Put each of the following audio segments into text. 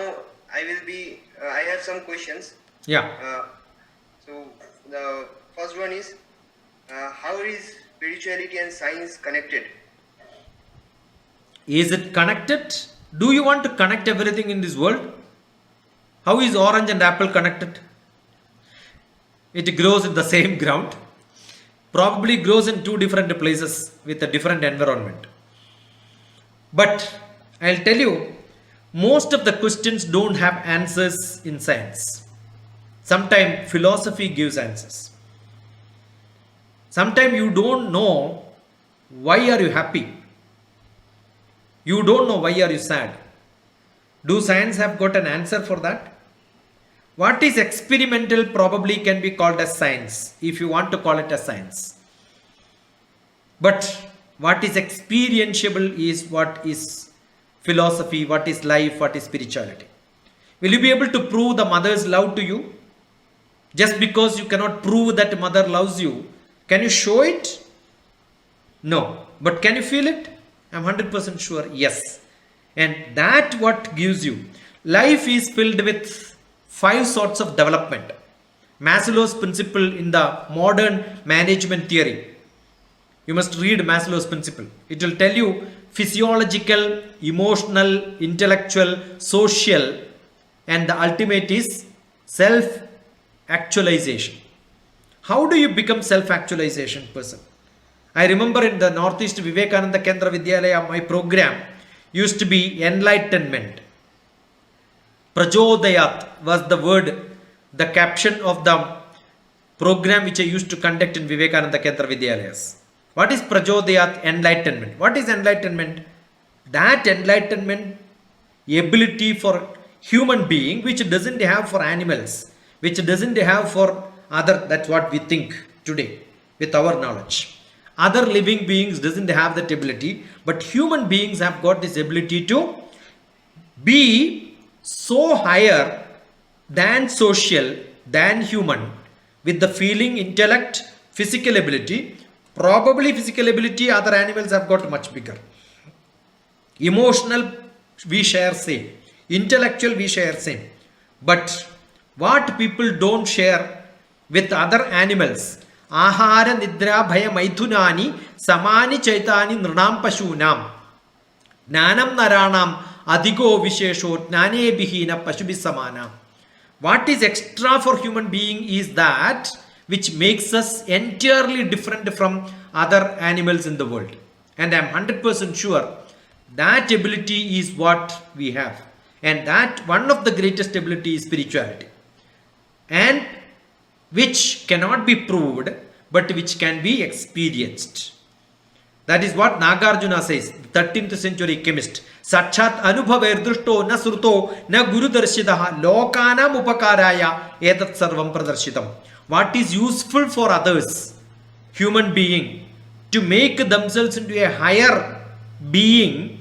now I have some questions. Yeah. So the first one is, how is spirituality and science connected? Is it connected? Do you want to connect everything in this world? How is orange and apple connected? It grows in the same ground. Probably grows in two different places with a different environment. But I'll tell you, most of the questions don't have answers in science. Sometimes philosophy gives answers. Sometimes you don't know why are you happy. You don't know why are you sad. Do science have got an answer for that? What is experimental probably can be called as science, if you want to call it as science. But what is experientiable is what is philosophy, what is life, what is spirituality. Will you be able to prove the mother's love to you? Just because you cannot prove that mother loves you, can you show it? No. But can you feel it? I'm 100% sure, yes. And that what gives you. Life is filled with 5 sorts of development. Maslow's principle in the modern management theory. You must read Maslow's principle. It will tell you physiological, emotional, intellectual, social, and the ultimate is self-actualization. How do you become self-actualization person? I remember in the Northeast Vivekananda Kendra Vidyalaya, my program used to be enlightenment. Prajodayat was the word, the caption of the program which I used to conduct in Vivekananda Kendra Vidyalayas. What is Prajodayat? Enlightenment. What is enlightenment? That enlightenment ability for human being which doesn't have for animals, which doesn't have for other, that's what we think today with our knowledge. Other living beings doesn't have that ability, but human beings have got this ability to be so higher than social, than human, with the feeling, intellect, physical ability. Probably physical ability other animals have got much bigger. Emotional we share same. Intellectual we share same. But what people don't share with other animals, Ahara Nidra Bhaya Maithunani Samani Chaitani Nranam Pashunam Nanam Naranam Adigo Vishesho Nane Bihina Pashubi Samana. What is extra for human being is that which makes us entirely different from other animals in the world. And I am 100% sure that ability is what we have. And that one of the greatest ability is spirituality. And which cannot be proved, but which can be experienced. That is what Nagarjuna says, 13th century chemist. Sachat anubhaver drushto na surto na guru darshitaha lokanam upakaraya etat sarvam pradarshitam. What is useful for others, human being, to make themselves into a higher being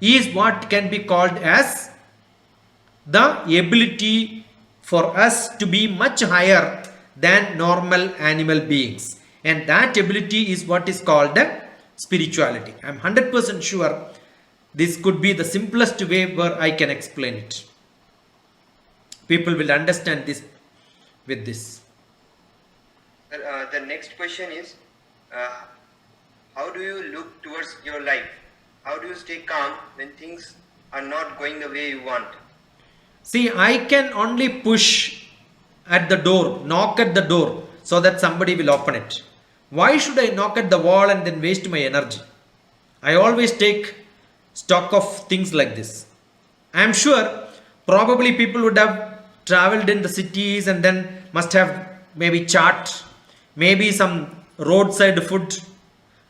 is what can be called as the ability for us to be much higher than normal animal beings. And that ability is what is called spirituality. I am 100% sure this could be the simplest way where I can explain it. People will understand this with this. The next question is, how do you look towards your life? How do you stay calm when things are not going the way you want? See, I can only push at the door, knock at the door so that somebody will open it. Why should I knock at the wall and then waste my energy? I always take stock of things like this. I am sure probably people would have traveled in the cities and then must have maybe chaat, maybe some roadside food.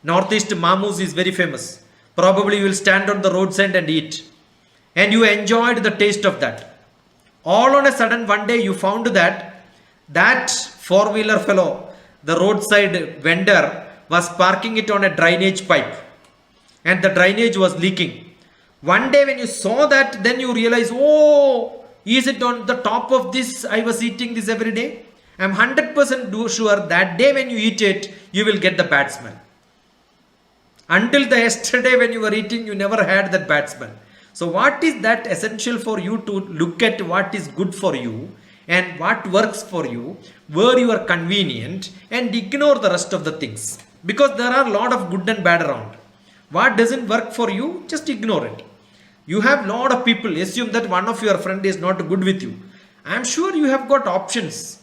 Northeast Mamoos is very famous. Probably you will stand on the roadside and eat. And you enjoyed the taste of that. All on a sudden one day you found that four-wheeler fellow, the roadside vendor, was parking it on a drainage pipe. And the drainage was leaking. One day when you saw that, then you realize, oh, is it on the top of this? I was eating this every day. I am 100% sure that day when you eat it, you will get the bad smell. Until the yesterday when you were eating, you never had that bad smell. So what is that essential for you to look at what is good for you and what works for you, where you are convenient, and ignore the rest of the things. Because there are a lot of good and bad around. What doesn't work for you, just ignore it. You have lot of people, assume that one of your friend is not good with you. I am sure you have got options.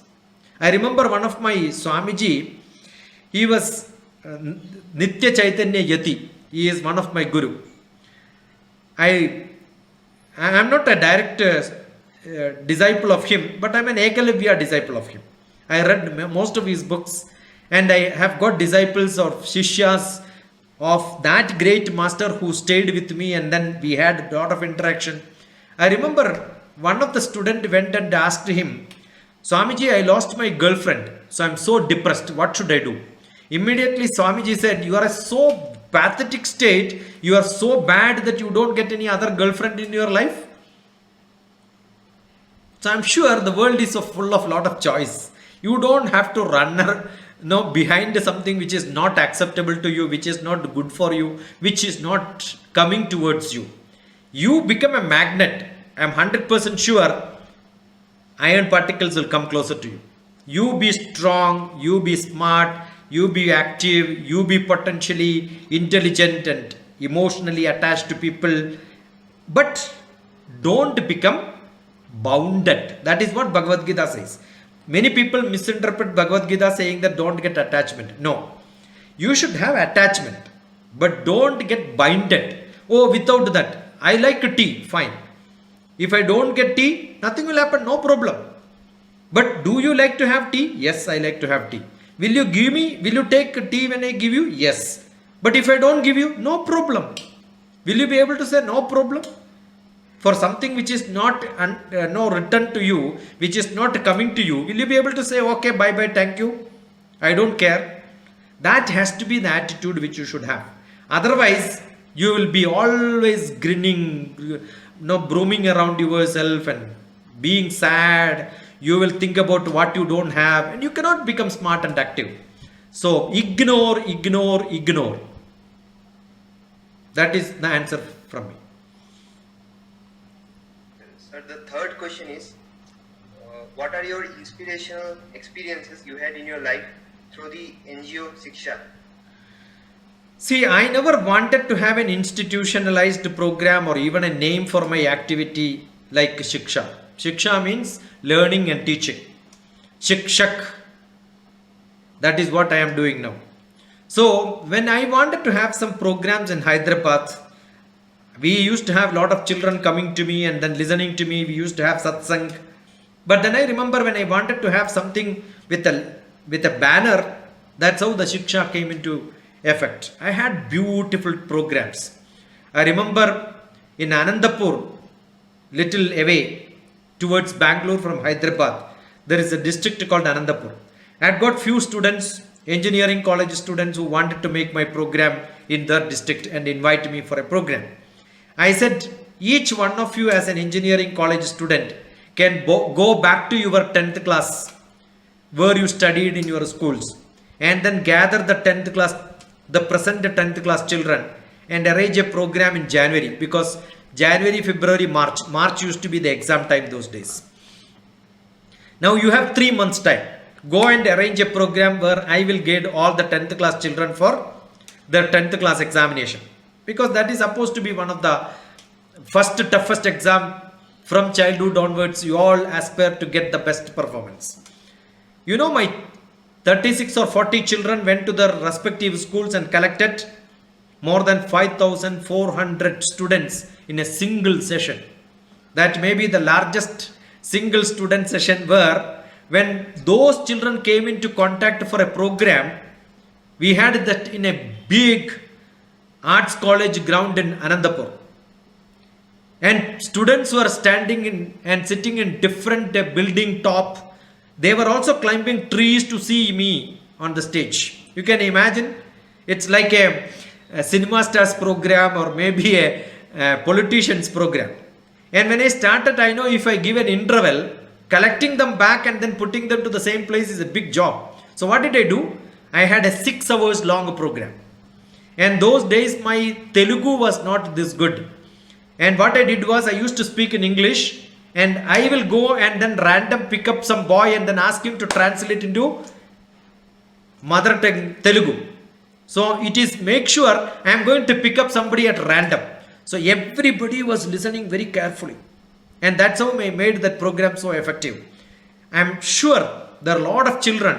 I remember one of my Swamiji, he was Nitya Chaitanya Yati. He is one of my guru. I am not a direct disciple of him, but I am an Ekalabhya disciple of him. I read most of his books and I have got disciples or Shishyas of that great master who stayed with me, and then we had a lot of interaction. I remember one of the students went and asked him, Swamiji, I lost my girlfriend, so I am so depressed. What should I do? Immediately Swamiji said, you are a so pathetic state, you are so bad that you don't get any other girlfriend in your life. So I'm sure the world is so full of lot of choice. You don't have to run behind something which is not acceptable to you, which is not good for you, which is not coming towards you. You become a magnet. I'm 100% sure iron particles will come closer to you. You be strong, you be smart, you be active, you be potentially intelligent and emotionally attached to people, but don't become bounded. That is what Bhagavad Gita says. Many people misinterpret Bhagavad Gita saying that don't get attachment. No, you should have attachment, but don't get binded. Oh, without that, I like tea, fine. If I don't get tea, nothing will happen, no problem. But do you like to have tea? Yes, I like to have tea. Will you give me, will you take tea when I give you? Yes. But if I don't give you, no problem. Will you be able to say no problem? For something which is not no return to you, which is not coming to you, will you be able to say, okay, bye bye, thank you, I don't care? That has to be the attitude which you should have. Otherwise, you will be always grinning, brooming around yourself and being sad. You will think about what you don't have and you cannot become smart and active. So ignore. That is the answer from me. Sir, the third question is, what are your inspirational experiences you had in your life through the NGO Shiksha? See, I never wanted to have an institutionalized program or even a name for my activity like Shiksha. Shiksha means learning and teaching. Shikshak. That is what I am doing now. So, when I wanted to have some programs in Hyderabad, we used to have a lot of children coming to me and then listening to me. We used to have satsang. But then I remember when I wanted to have something with a banner, that's how the Shiksha came into effect. I had beautiful programs. I remember in Anandapur, little away towards Bangalore from Hyderabad, there is a district called Anandapur. I had got few students, engineering college students who wanted to make my program in their district and invite me for a program. I said, each one of you as an engineering college student can go back to your 10th class where you studied in your schools and then gather the 10th class, the present 10th class children and arrange a program in January, because January, February, March used to be the exam time those days. Now you have 3 months time. Go and arrange a program where I will get all the 10th class children for their 10th class examination, because that is supposed to be one of the first toughest exam. From childhood onwards, you all aspire to get the best performance. You know, my 36 or 40 children went to their respective schools and collected more than 5,400 students in a single session. That may be the largest single student session where when those children came into contact for a program, we had that in a big arts college ground in Anandapur. And students were standing in and sitting in different building top. They were also climbing trees to see me on the stage. You can imagine, it's like a cinema stars program or maybe a politician's program. And when I started, I know if I give an interval, collecting them back and then putting them to the same place is a big job. So what did I do? I had a 6 hours long program. And those days my Telugu was not this good. And what I did was I used to speak in English, and I will go and then random pick up some boy and then ask him to translate into mother tongue Telugu. So it is make sure I am going to pick up somebody at random. So everybody was listening very carefully. And that's how I made that program so effective. I am sure there are a lot of children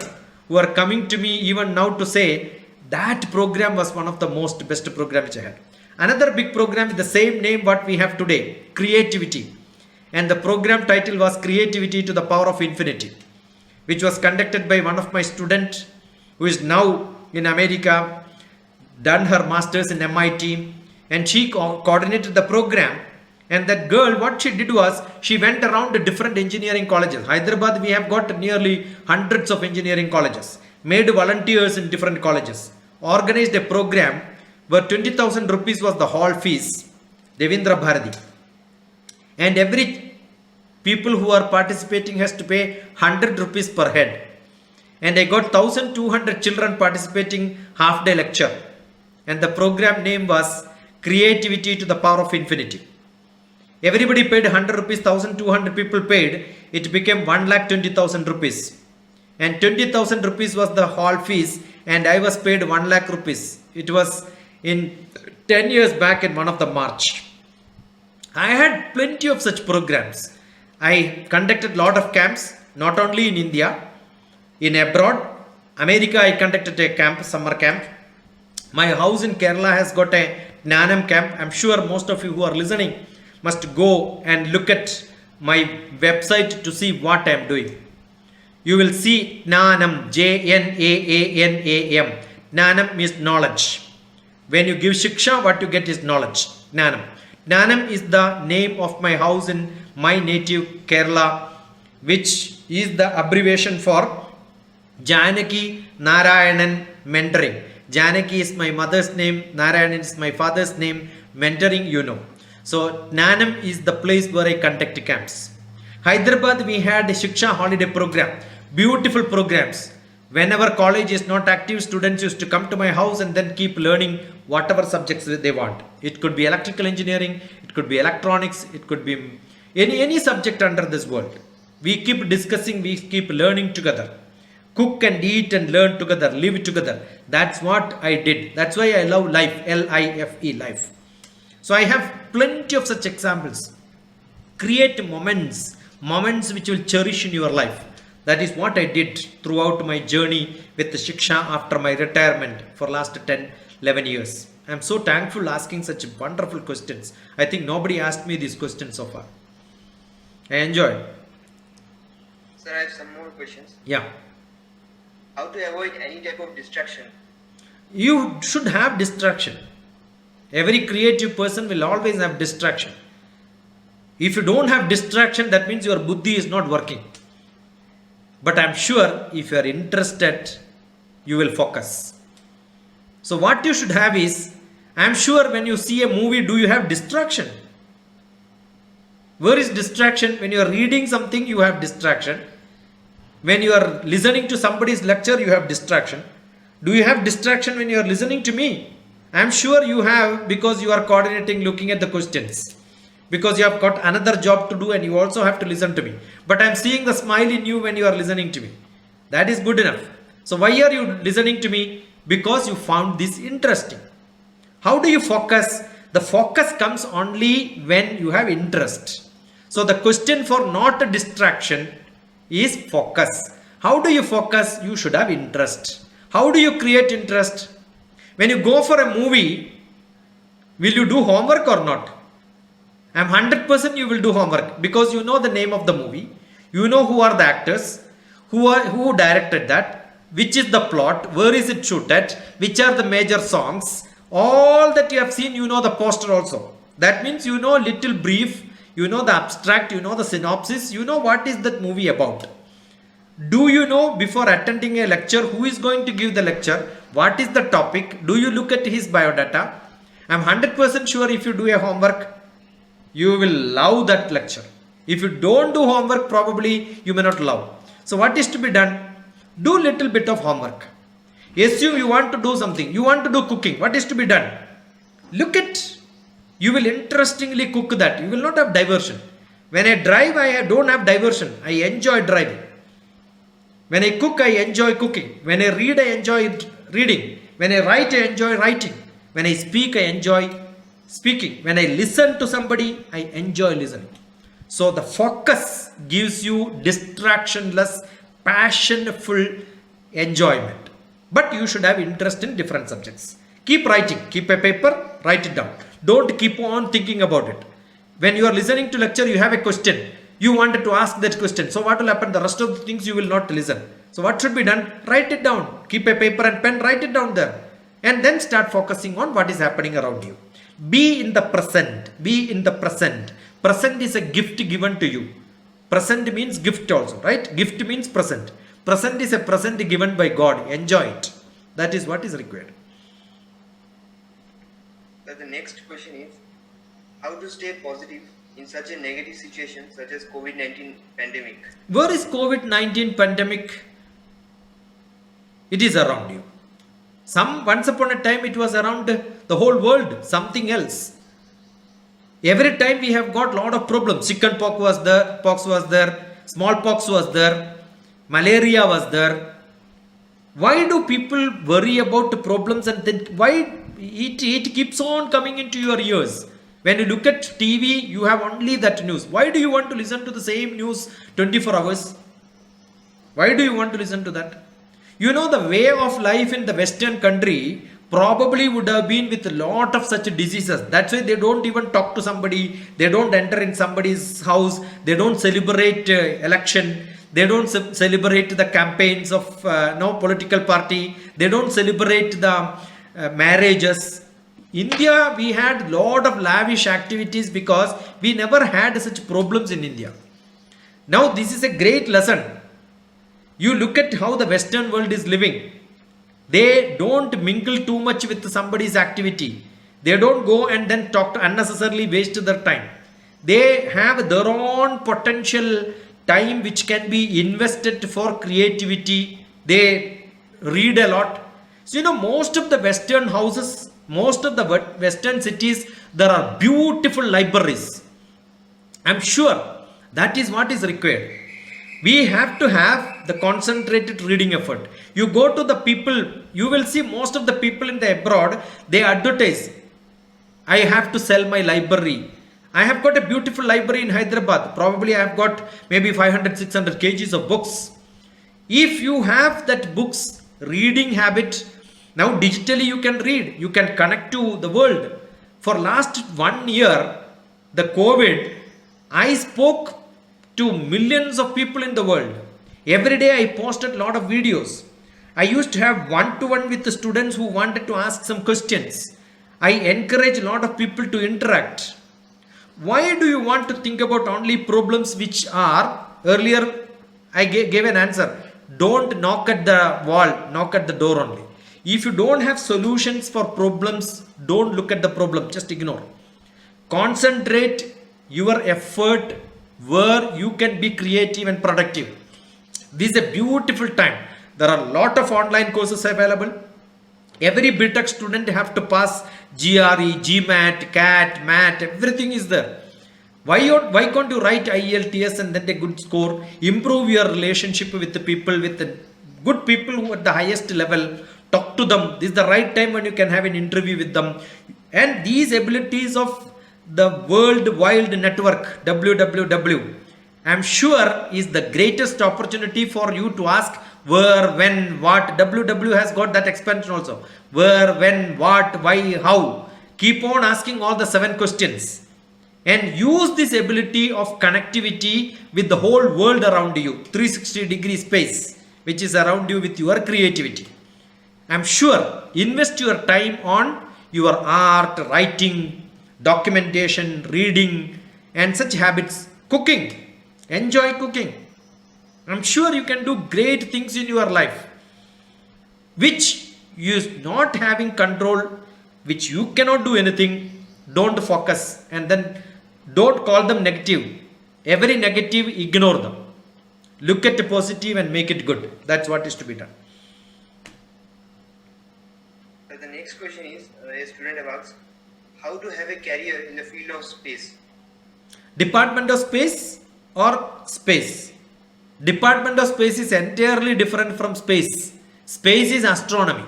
who are coming to me even now to say that program was one of the most best program which I had. Another big program with the same name what we have today, Creativity. And the program title was Creativity to the Power of Infinity, which was conducted by one of my students who is now in America, done her masters in MIT, and she coordinated the program. And that girl, what she did was, she went around to different engineering colleges. Hyderabad, we have got nearly hundreds of engineering colleges, made volunteers in different colleges, organized a program where 20,000 rupees was the hall fees, Devendra Bharati. And every people who are participating has to pay 100 rupees per head. And I got 1,200 children participating half day lecture. And the program name was Creativity to the Power of Infinity. Everybody paid 100 rupees, 1,200 people paid. It became 1,20,000 rupees. And 20,000 rupees was the hall fees, and I was paid 1 lakh rupees. It was in 10 years back in one of the March. I had plenty of such programs. I conducted lot of camps, not only in India, in abroad. America, I conducted a camp, summer camp. My house in Kerala has got a Gnanam camp. I'm sure most of you who are listening must go and look at my website to see what I am doing. You will see Gnanam, Jnaanam. Gnanam means knowledge. When you give Shiksha, what you get is knowledge. Gnanam. Gnanam is the name of my house in my native Kerala, which is the abbreviation for Janaki Narayanan Mentoring. Janaki is my mother's name, Narayanan is my father's name, mentoring you know. So Gnanam is the place where I conduct camps. Hyderabad, we had a Shiksha holiday program, beautiful programs. Whenever college is not active, students used to come to my house and then keep learning whatever subjects they want. It could be electrical engineering, it could be electronics, it could be any subject under this world. We keep discussing, we keep learning together. Cook and eat and learn together, live together. That's what I did. That's why I love life, L-I-F-E, life. So I have plenty of such examples. Create moments which will cherish in your life. That is what I did throughout my journey with the Shiksha after my retirement for last 10, 11 years. I am so thankful asking such wonderful questions. I think nobody asked me these questions so far. I enjoyed. Sir, I have some more questions. Yeah. How to avoid any type of distraction? You should have distraction. Every creative person will always have distraction. If you don't have distraction, that means your buddhi is not working. But I'm sure if you are interested, you will focus. So what you should have is, I'm sure when you see a movie, do you have distraction? Where is distraction? When you are reading something, you have distraction. When you are listening to somebody's lecture, you have distraction. Do you have distraction when you are listening to me? I am sure you have, because you are coordinating, looking at the questions. Because you have got another job to do and you also have to listen to me. But I am seeing the smile in you when you are listening to me. That is good enough. So why are you listening to me? Because you found this interesting. How do you focus? The focus comes only when you have interest. So the question for not a distraction is focus. How do you focus? You should have interest. How do you create interest? When you go for a movie, will you do homework or not? I am 100% you will do homework, because you know the name of the movie, you know who are the actors, who directed that, which is the plot, where is it shooted, which are the major songs, all that you have seen, you know the poster also. That means you know little brief, you know the abstract, you know the synopsis, you know what is that movie about. Do you know before attending a lecture who is going to give the lecture, what is the topic, do you look at his biodata? I am 100% sure if you do a homework, you will love that lecture. If you don't do homework, probably you may not love. So what is to be done? Do little bit of homework. Assume you want to do something. You want to do cooking. What is to be done? Look at You will interestingly cook that. You will not have diversion. When I drive, I don't have diversion. I enjoy driving. When I cook, I enjoy cooking. When I read, I enjoy reading. When I write, I enjoy writing. When I speak, I enjoy speaking. When I listen to somebody, I enjoy listening. So the focus gives you distractionless, passionful enjoyment. But you should have interest in different subjects. Keep writing. Keep a paper, write it down. Don't keep on thinking about it. When you are listening to lecture, you have a question. You wanted to ask that question. So what will happen? The rest of the things you will not listen. So what should be done? Write it down. Keep a paper and pen, write it down there. And then start focusing on what is happening around you. Be in the present. Be in the present. Present is a gift given to you. Present means gift also, right? Gift means present. Present is a present given by God. Enjoy it. That is what is required. The next question is, how to stay positive in such a negative situation such as COVID-19 pandemic? Where is COVID-19 pandemic? It is around you. Once upon a time it was around the whole world, something else. Every time we have got lot of problems. Chicken pox was there, smallpox was there, malaria was there. Why do people worry about the problems and then why it keeps on coming into your ears? When you look at TV, you have only that news. Why do you want to listen to the same news 24 hours? Why do you want to listen to that? You know, the way of life in the Western country probably would have been with a lot of such diseases. That's why they don't even talk to somebody. They don't enter in somebody's house. They don't celebrate election. They don't celebrate the campaigns of no political party. They don't celebrate the marriages. India, we had lot of lavish activities because we never had such problems in India. Now this is a great lesson. You look at how the Western world is living. They don't mingle too much with somebody's activity. They don't go and then talk to unnecessarily waste their time. They have their own potential time which can be invested for creativity. They read a lot. So, you know, most of the Western houses, most of the Western cities, there are beautiful libraries. I'm sure that is what is required. We have to have the concentrated reading effort. You go to the people, you will see most of the people in the abroad, they advertise, I have to sell my library. I have got a beautiful library in Hyderabad. Probably I have got maybe 500, 600 kgs of books. If you have that books reading habit, now digitally you can read, you can connect to the world. For last 1 year, the COVID, I spoke to millions of people in the world. Every day I posted a lot of videos. I used to have one-to-one with the students who wanted to ask some questions. I encourage a lot of people to interact. Why do you want to think about only problems which are, earlier I gave an answer, don't knock at the wall, knock at the door only. If you don't have solutions for problems, don't look at the problem, just ignore. Concentrate your effort where you can be creative and productive. This is a beautiful time. There are a lot of online courses available. Every BTech student have to pass GRE, GMAT, CAT, MAT, everything is there. Why can't you write IELTS and then a good score? Improve your relationship with the people, with the good people who are at the highest level. Talk to them. This is the right time when you can have an interview with them. And these abilities of the World Wide Network, WWW, I'm sure is the greatest opportunity for you to ask where, when, what. WW has got that expansion also. Where, when, what, why, how. Keep on asking all the 7 questions. And use this ability of connectivity with the whole world around you. 360-degree space which is around you with your creativity. I'm sure invest your time on your art, writing, documentation, reading and such habits. Cooking. Enjoy cooking. I'm sure you can do great things in your life which you not having control, which you cannot do anything. Don't focus and then don't call them negative. Every negative, ignore them. Look at the positive and make it good. That's what is to be done. The next question is, a student asks, how to have a career in the field of space? Department of Space or space? Department of Space is entirely different from space. Space is astronomy.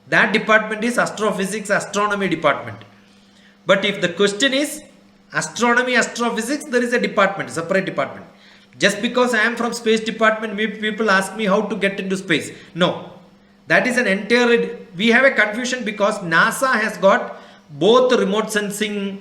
That department is astrophysics, astronomy department. But if the question is astronomy, astrophysics, there is a department, separate department. Just because I am from space department, people ask me how to get into space. No, that is an entirely, we have a confusion because NASA has got both remote sensing,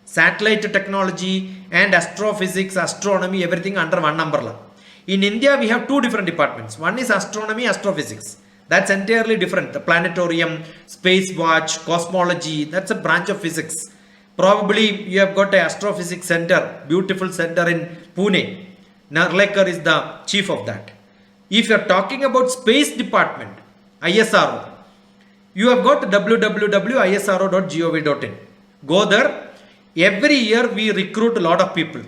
satellite technology and astrophysics, astronomy, everything under one umbrella. In India, we have two different departments. One is astronomy, astrophysics. That's entirely different. The planetarium, space watch, cosmology, that's a branch of physics. Probably you have got a astrophysics center, beautiful center in Pune. Narlekar is the chief of that. If you are talking about space department, ISRO, you have got www.isro.gov.in. Go there. Every year we recruit a lot of people.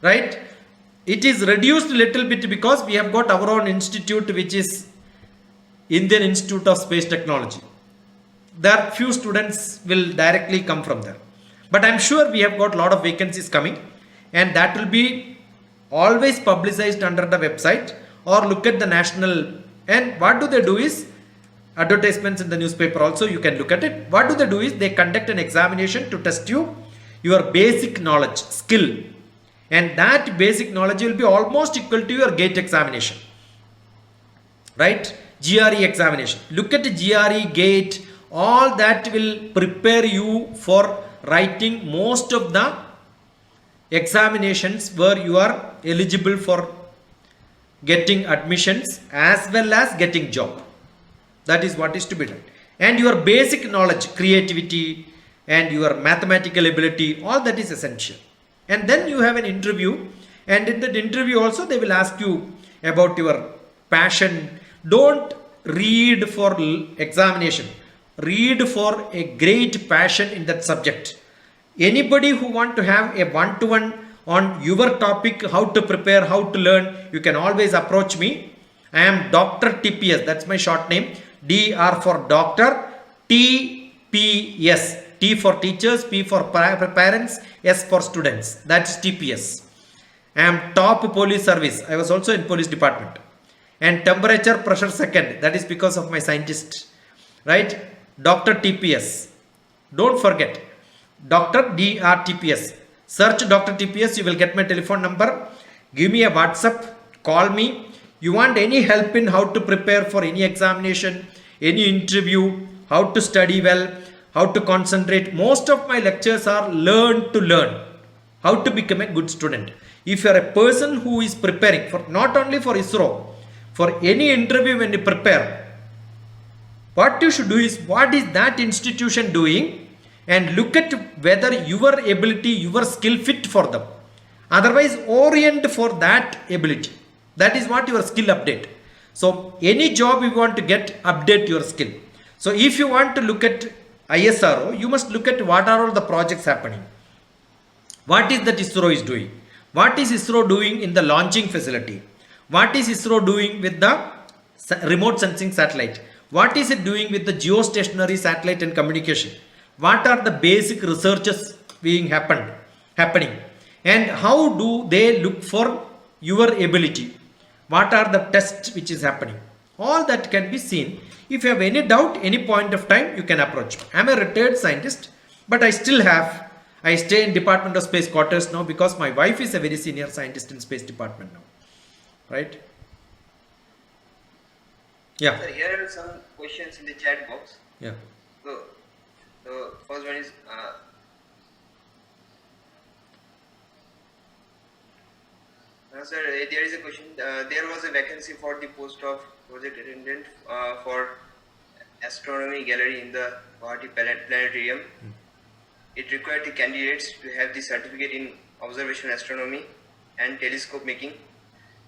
Right? It is reduced a little bit because we have got our own institute, which is Indian Institute of Space Technology. There few students will directly come from there. But I'm sure we have got a lot of vacancies coming, and that will be always publicized under the website, or look at the national. And what do they do is advertisements in the newspaper also, you can look at it. What do they do is they conduct an examination to test you your basic knowledge, skill, and that basic knowledge will be almost equal to your GATE examination, right? GRE examination. Look at the GRE, GATE, all that will prepare you for writing most of the examinations where you are eligible for getting admissions as well as getting job. That is what is to be done. And your basic knowledge, creativity and your mathematical ability, all that is essential. And then you have an interview, and in that interview also they will ask you about your passion. Don't read for examination. Read for a great passion in that subject. Anybody who want to have a one-to-one on your topic, how to prepare, how to learn, you can always approach me. I am Dr. TPS, that's my short name. DR for doctor, TPS. T for teachers, P for parents, S for students. That's TPS. I am top police service. I was also in police department. And temperature, pressure second. That is because of my scientist. Right? Dr. TPS. Don't forget. Dr. DRTPS. Search Dr. TPS. You will get my telephone number. Give me a WhatsApp. Call me. You want any help in how to prepare for any examination, any interview, how to study well, how to concentrate. Most of my lectures are learn to learn. How to become a good student. If you are a person who is preparing for not only for ISRO, for any interview when you prepare, what you should do is what is that institution doing, and look at whether your ability, your skill fit for them. Otherwise, orient for that ability. That is what your skill update. So any job you want to get, update your skill. So if you want to look at ISRO, you must look at what are all the projects happening. What is that ISRO is doing? What is ISRO doing in the launching facility? What is ISRO doing with the remote sensing satellite? What is it doing with the geostationary satellite and communication? What are the basic researches being happening? And how do they look for your ability? What are the tests which is happening? All that can be seen. If you have any doubt, any point of time, you can approach me. I am a retired scientist, but I stay in Department of Space quarters now because my wife is a very senior scientist in Space Department now. Right? Yeah. Sir, here are some questions in the chat box. Yeah. So, the first one is sir, there is a question. There was a vacancy for the post of project attendant for astronomy gallery in the Guwahati Planetarium. It required the candidates to have the certificate in observation astronomy and telescope making.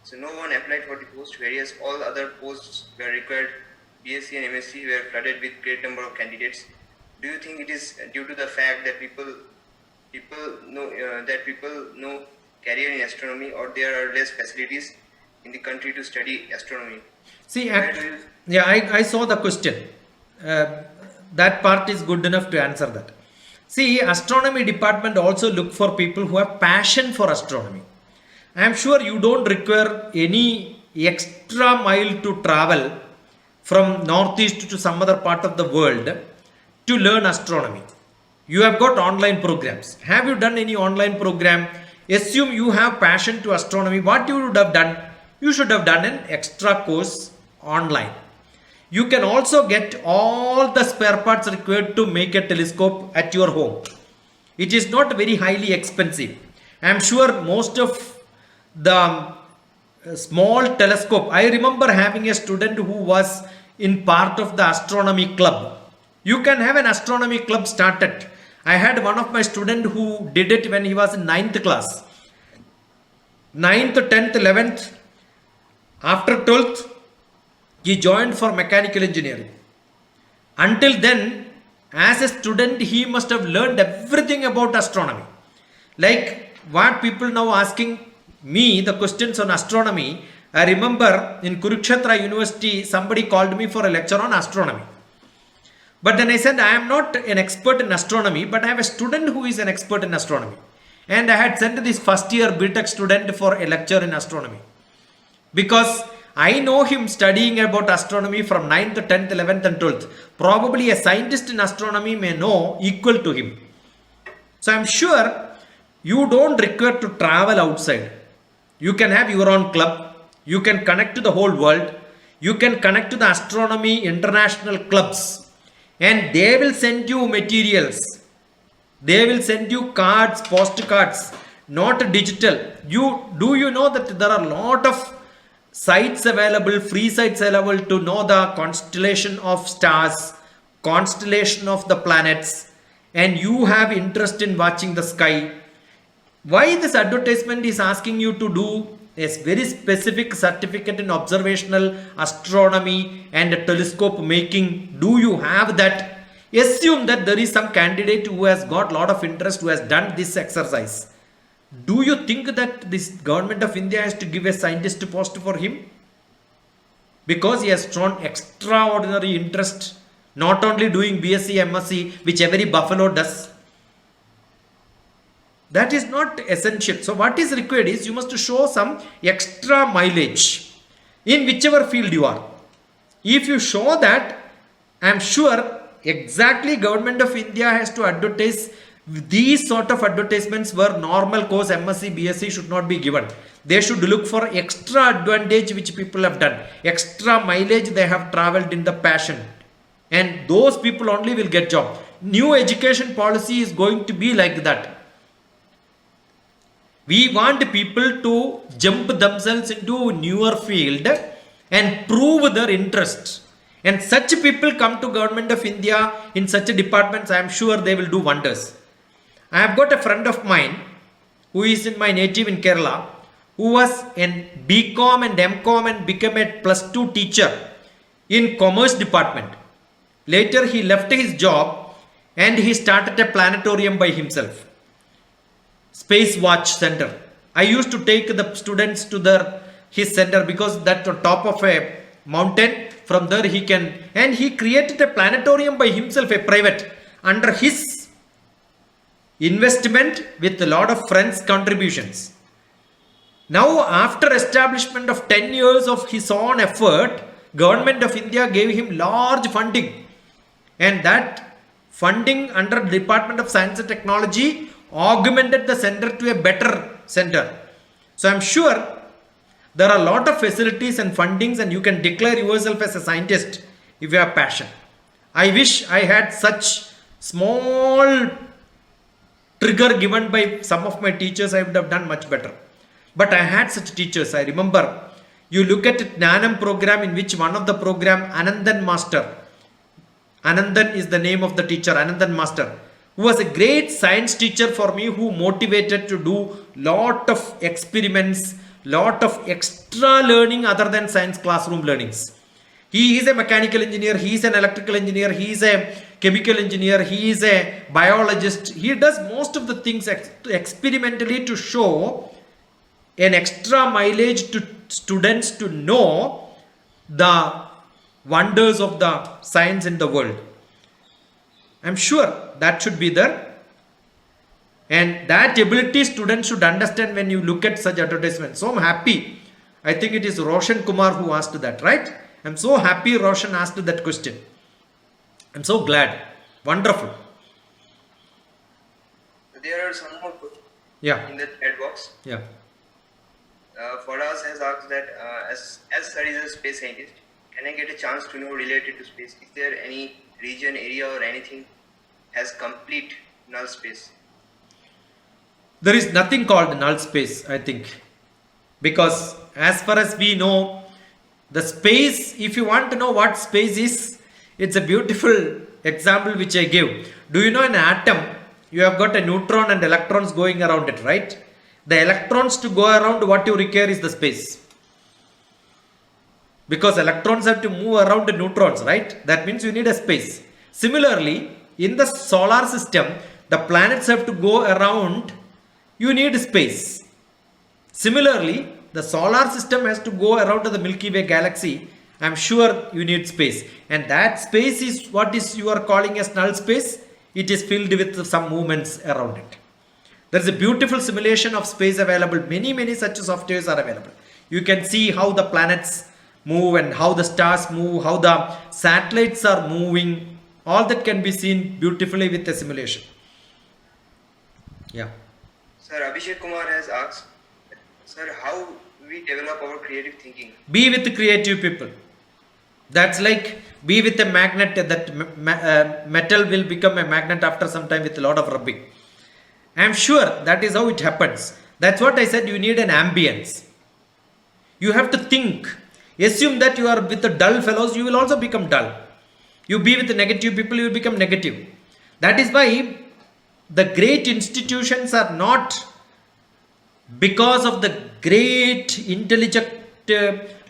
So no one applied for the post, whereas all other posts were required. BSc and MSc were flooded with great number of candidates. Do you think it is due to the fact that people know career in astronomy, or there are less facilities in the country to study astronomy? See, I saw the question. That part is good enough to answer that. See, astronomy department also look for people who have passion for astronomy. I am sure you don't require any extra mile to travel from northeast to some other part of the world to learn astronomy. You have got online programs. Have you done any online program? Assume you have passion to astronomy. What you would have done? You should have done an extra course online. You can also get all the spare parts required to make a telescope at your home. It is not very highly expensive. I am sure most of the small telescope. I remember having a student who was in part of the astronomy club. You can have an astronomy club started. I had one of my student who did it when he was in 9th class. 9th, 10th, 11th. After 12th, he joined for mechanical engineering. Until then, as a student, he must have learned everything about astronomy. Like what people now asking me the questions on astronomy. I remember in Kurukshetra University, somebody called me for a lecture on astronomy. But then I said, I am not an expert in astronomy, but I have a student who is an expert in astronomy. And I had sent this first year BTech student for a lecture in astronomy. Because I know him studying about astronomy from 9th, 10th, 11th and 12th. Probably a scientist in astronomy may know equal to him. So I am sure you don't require to travel outside. You can have your own club. You can connect to the whole world. You can connect to the astronomy international clubs. And they will send you materials. They will send you cards, postcards, not digital. Do you know that there are a lot of sites available, free sites available to know the constellation of stars, constellation of the planets, and you have interest in watching the sky. Why this advertisement is asking you to do a very specific certificate in observational astronomy and telescope making? Do you have that? Assume that there is some candidate who has got lot of interest, who has done this exercise. Do you think that this government of India has to give a scientist post for him? Because he has shown extraordinary interest, not only doing BSc, MSc, which every buffalo does. That is not essential. So what is required is you must show some extra mileage in whichever field you are. If you show that, I am sure exactly government of India has to advertise these sort of advertisements where normal course MSc, BSc should not be given. They should look for extra advantage which people have done, extra mileage they have traveled in the passion, and those people only will get job. New education policy is going to be like that. We want people to jump themselves into newer field and prove their interest. And such people come to government of India in such departments. I am sure they will do wonders. I have got a friend of mine who is in my native in Kerala, who was in BCom and MCom and became a +2 teacher in commerce department. Later he left his job and he started a planetarium by himself. Space Watch Center. I used to take the students to his center because that's on top of a mountain. From there he can, and he created a planetarium by himself, a private, under his investment with a lot of friends' contributions. Now after establishment of 10 years of his own effort, government of India gave him large funding, and that funding under Department of Science and Technology augmented the center to a better center. So I am sure there are a lot of facilities and fundings, and you can declare yourself as a scientist if you have passion. I wish I had such small trigger given by some of my teachers. I would have done much better. But I had such teachers. I remember, you look at Jnanam program, in which one of the program, Anandan Master. Anandan is the name of the teacher, Anandan Master, who was a great science teacher for me, who motivated to do lot of experiments, lot of extra learning other than science classroom learnings. He is a mechanical engineer, he is an electrical engineer, he is a chemical engineer, he is a biologist. He does most of the things experimentally to show an extra mileage to students to know the wonders of the science in the world. I am sure that should be there. And that ability students should understand when you look at such advertisements. So I'm happy. I think it is Roshan Kumar who asked that, right? I'm so happy Roshan asked that question. I'm so glad. Wonderful. There are some more questions Yeah. in the chat box. Yeah. Faraz has asked that as sir is a space scientist, can I get a chance to know related to space? Is there any region, area, or anything has complete null space? There is nothing called null space, I think. Because as far as we know, the space, if you want to know what space is, it's a beautiful example which I give. Do you know an atom? You have got a neutron and electrons going around it, right? The electrons to go around, what you require is the space. Because electrons have to move around the neutrons, right? That means you need a space. Similarly, in the solar system, the planets have to go around, you need space. Similarly, the solar system has to go around to the Milky Way galaxy. I'm sure you need space. And that space is what is you are calling as null space. It is filled with some movements around it. There is a beautiful simulation of space available. Many such softwares are available. You can see how the planets move and how the stars move, how the satellites are moving. All that can be seen beautifully with the simulation. Yeah. Sir, Abhishek Kumar has asked, sir, how we develop our creative thinking? Be with creative people. That's like be with a magnet. That metal will become a magnet after some time with a lot of rubbing. I am sure that is how it happens. That's what I said. You need an ambience. You have to think. Assume that you are with the dull fellows, you will also become dull. You be with the negative people, you will become negative. That is why the great institutions are not because of the great intelligent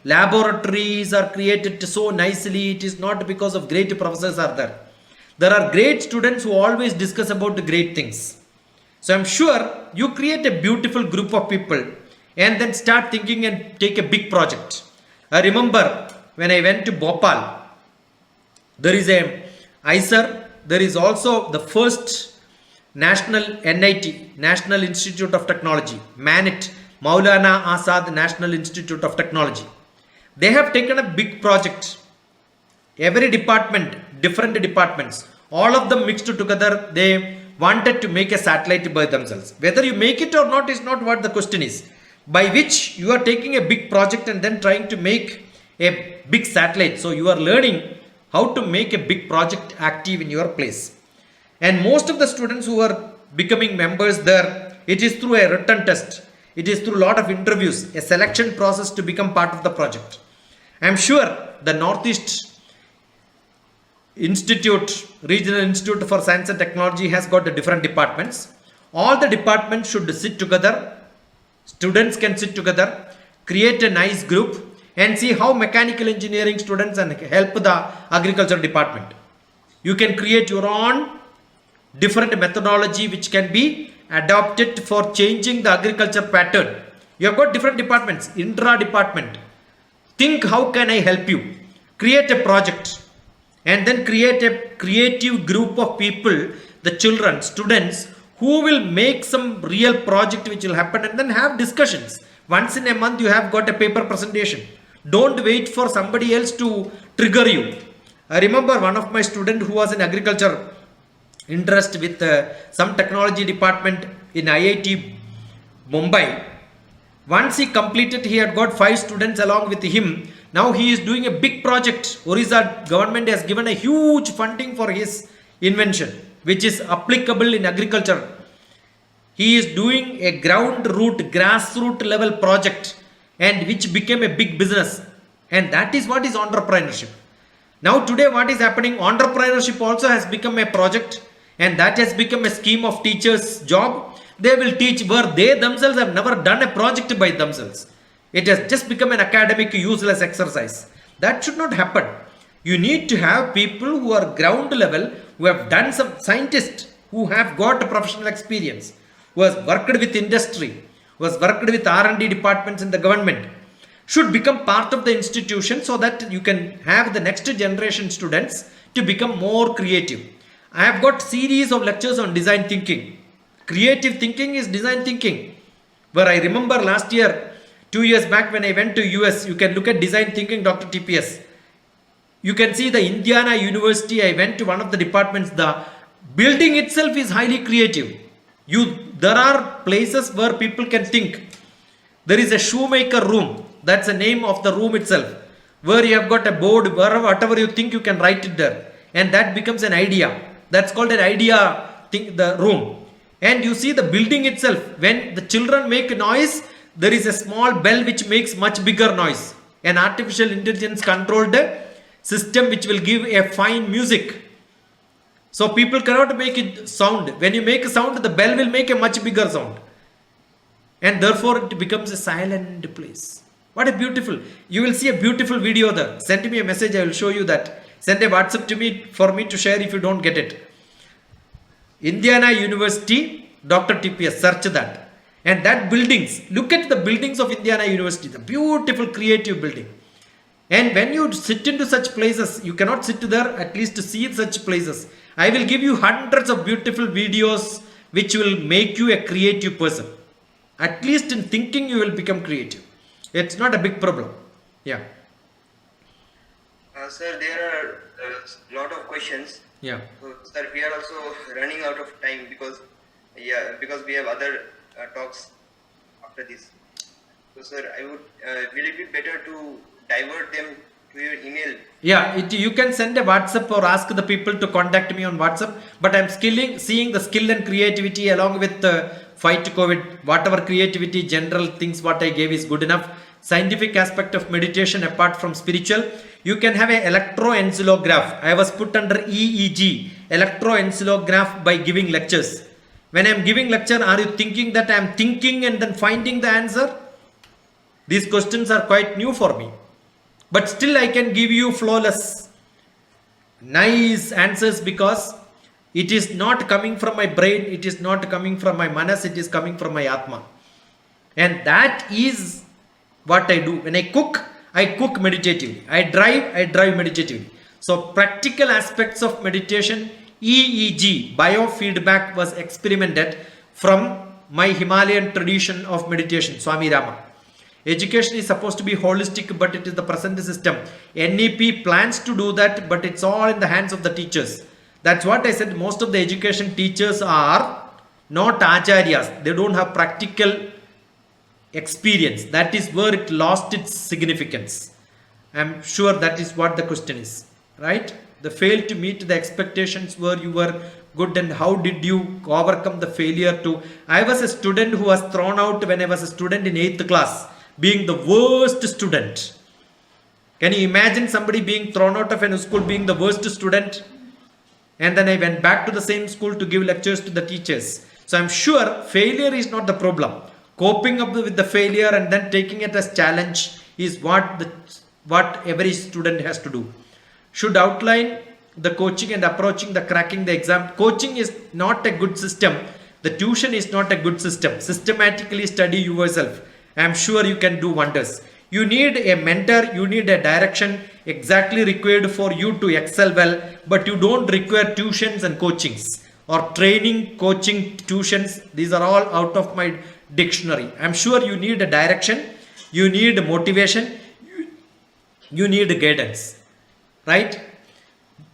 laboratories are created so nicely. It is not because of great professors are there. There are great students who always discuss about the great things. So I'm sure you create a beautiful group of people and then start thinking and take a big project. I remember when I went to Bhopal, there is a ISER, there is also the first National NIT, National Institute of Technology, MANIT, Maulana Azad National Institute of Technology. They have taken a big project. Every department, different departments, all of them mixed together, they wanted to make a satellite by themselves. Whether you make it or not is not what the question is. By which you are taking a big project and then trying to make a big satellite. So you are learning how to make a big project active in your place. And most of the students who are becoming members there, it is through a written test. It is through a lot of interviews, a selection process to become part of the project. I am sure the Northeast Institute, Regional Institute for Science and Technology has got the different departments. All the departments should sit together. Students can sit together, create a nice group and see how mechanical engineering students and help the agriculture department. You can create your own different methodology which can be adopted for changing the agriculture pattern. You have got different departments, intra-department. Think how can I help you? Create a project and then create a creative group of people, the children, students who will make some real project which will happen and then have discussions. Once in a month you have got a paper presentation. Don't wait for somebody else to trigger you. I remember one of my students who was in agriculture interest with some technology department in IIT Mumbai. Once he completed, he had got 5 students along with him. Now he is doing a big project. Orissa government has given a huge funding for his invention, which is applicable in agriculture. He is doing a grassroots level project and which became a big business. And that is what is entrepreneurship. Now today what is happening, entrepreneurship also has become a project and that has become a scheme of teachers' job. They will teach where they themselves have never done a project by themselves. It has just become an academic useless exercise. That should not happen. You need to have people who are ground level, who have done some scientists, who have got a professional experience, who has worked with industry, who has worked with R&D departments in the government, should become part of the institution so that you can have the next generation students to become more creative. I have got series of lectures on design thinking, Creative thinking is design thinking. Where I remember last year, 2 years back when I went to US, you can look at design thinking, Dr. TPS. You can see the Indiana University, I went to one of the departments, the building itself is highly creative. There are places where people can think. There is a shoemaker room, that's the name of the room itself, where you have got a board, whatever you think you can write it there, and that becomes an idea. That's called an idea the room. And you see the building itself, when the children make noise, there is a small bell which makes much bigger noise. An artificial intelligence controlled system which will give a fine music. So people cannot make it sound. When you make a sound, the bell will make a much bigger sound. And therefore it becomes a silent place. What a beautiful, you will see a beautiful video there. Send me a message, I will show you that. Send a WhatsApp to me for me to share if you don't get it. Indiana University, Dr. TPS, search that. And that buildings, look at the buildings of Indiana University, the beautiful creative building. And when you sit into such places, you cannot sit there at least to see such places. I will give you hundreds of beautiful videos which will make you a creative person. At least in thinking you will become creative. It's not a big problem. Yeah. Sir, there are a lot of questions. Yeah. So, sir, we are also running out of time because we have other talks after this. So, sir, I would will it be better to divert them to your email? Yeah, you can send a WhatsApp or ask the people to contact me on WhatsApp. But I'm seeing the skill and creativity along with fight COVID. Whatever creativity, general things what I gave is good enough. Scientific aspect of meditation apart from spiritual. You can have an electroencephalograph. I was put under EEG, electroencephalograph, by giving lectures. When I am giving lecture, are you thinking that I am thinking and then finding the answer? These questions are quite new for me. But still I can give you flawless, nice answers because it is not coming from my brain, it is not coming from my manas, it is coming from my atma. And that is what I do. When I cook meditatively. I drive meditatively. So practical aspects of meditation, EEG, biofeedback, was experimented from my Himalayan tradition of meditation, Swami Rama. Education is supposed to be holistic, but it is the present system. NEP plans to do that, but it's all in the hands of the teachers. That's what I said. Most of the education teachers are not acharyas. They don't have practical experience. That is where it lost its significance. I'm sure that is what the question is, right? They failed to meet the expectations where you were good, and how did you overcome the failure to... I was a student who was thrown out when I was a student in 8th class, being the worst student. Can you imagine somebody being thrown out of a school being the worst student? And then I went back to the same school to give lectures to the teachers. So I'm sure failure is not the problem. Coping up with the failure and then taking it as challenge is what every student has to do. Should outline the coaching and approaching the cracking the exam. Coaching is not a good system. The tuition is not a good system. Systematically study yourself. I am sure you can do wonders. You need a mentor, you need a direction exactly required for you to excel well, but you don't require tuitions and coachings or training, coaching, tuitions. These are all out of my dictionary. I am sure you need a direction, you need motivation, you need guidance, right?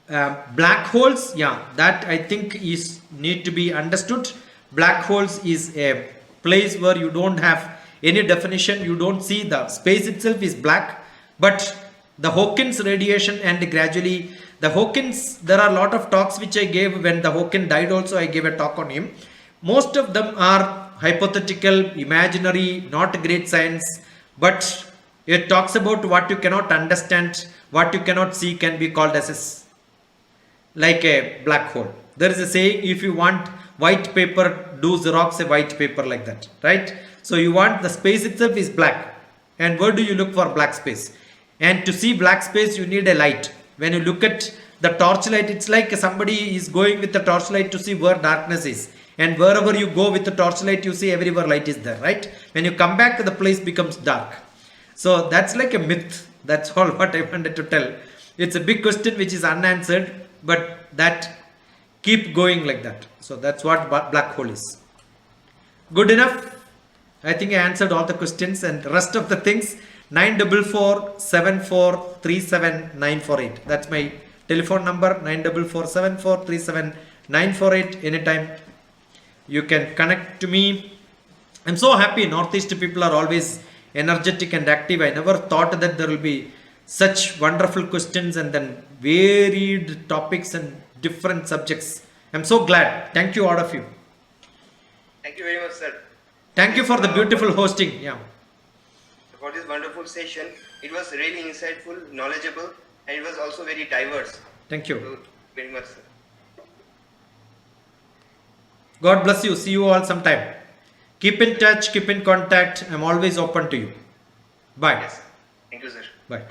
Black holes, yeah, that I think is need to be understood. Black holes is a place where you don't have any definition, you don't see the space itself is black, but the Hawkins radiation and gradually the Hawkins, there are a lot of talks which I gave when the Hawkins died also. I gave a talk on him. Most of them are hypothetical, imaginary, not great science, but it talks about what you cannot understand, what you cannot see can be called as like a black hole. There is a saying, if you want white paper, do Xerox a white paper like that, right? So you want the space itself is black, and where do you look for black space? And to see black space you need a light. When you look at the torchlight, it's like somebody is going with the torchlight to see where darkness is, and wherever you go with the torchlight you see everywhere light is there, right? When you come back the place becomes dark. So that's like a myth. That's all what I wanted to tell. It's a big question which is unanswered, but that keep going like that. So that's what black hole is. Good enough. I think I answered all the questions and rest of the things. 9447437 That's my telephone number. 9447437 Anytime you can connect to me. I'm so happy. Northeast people are always energetic and active. I never thought that there will be such wonderful questions and then varied topics and different subjects. I'm so glad. Thank you, all of you. Thank you very much, sir. Thank you for the beautiful hosting. Yeah. For this wonderful session. It was really insightful, knowledgeable, and it was also very diverse. Thank you. So, very much, sir. God bless you. See you all sometime. Keep in touch, keep in contact. I'm always open to you. Bye. Yes. Thank you, sir. Bye.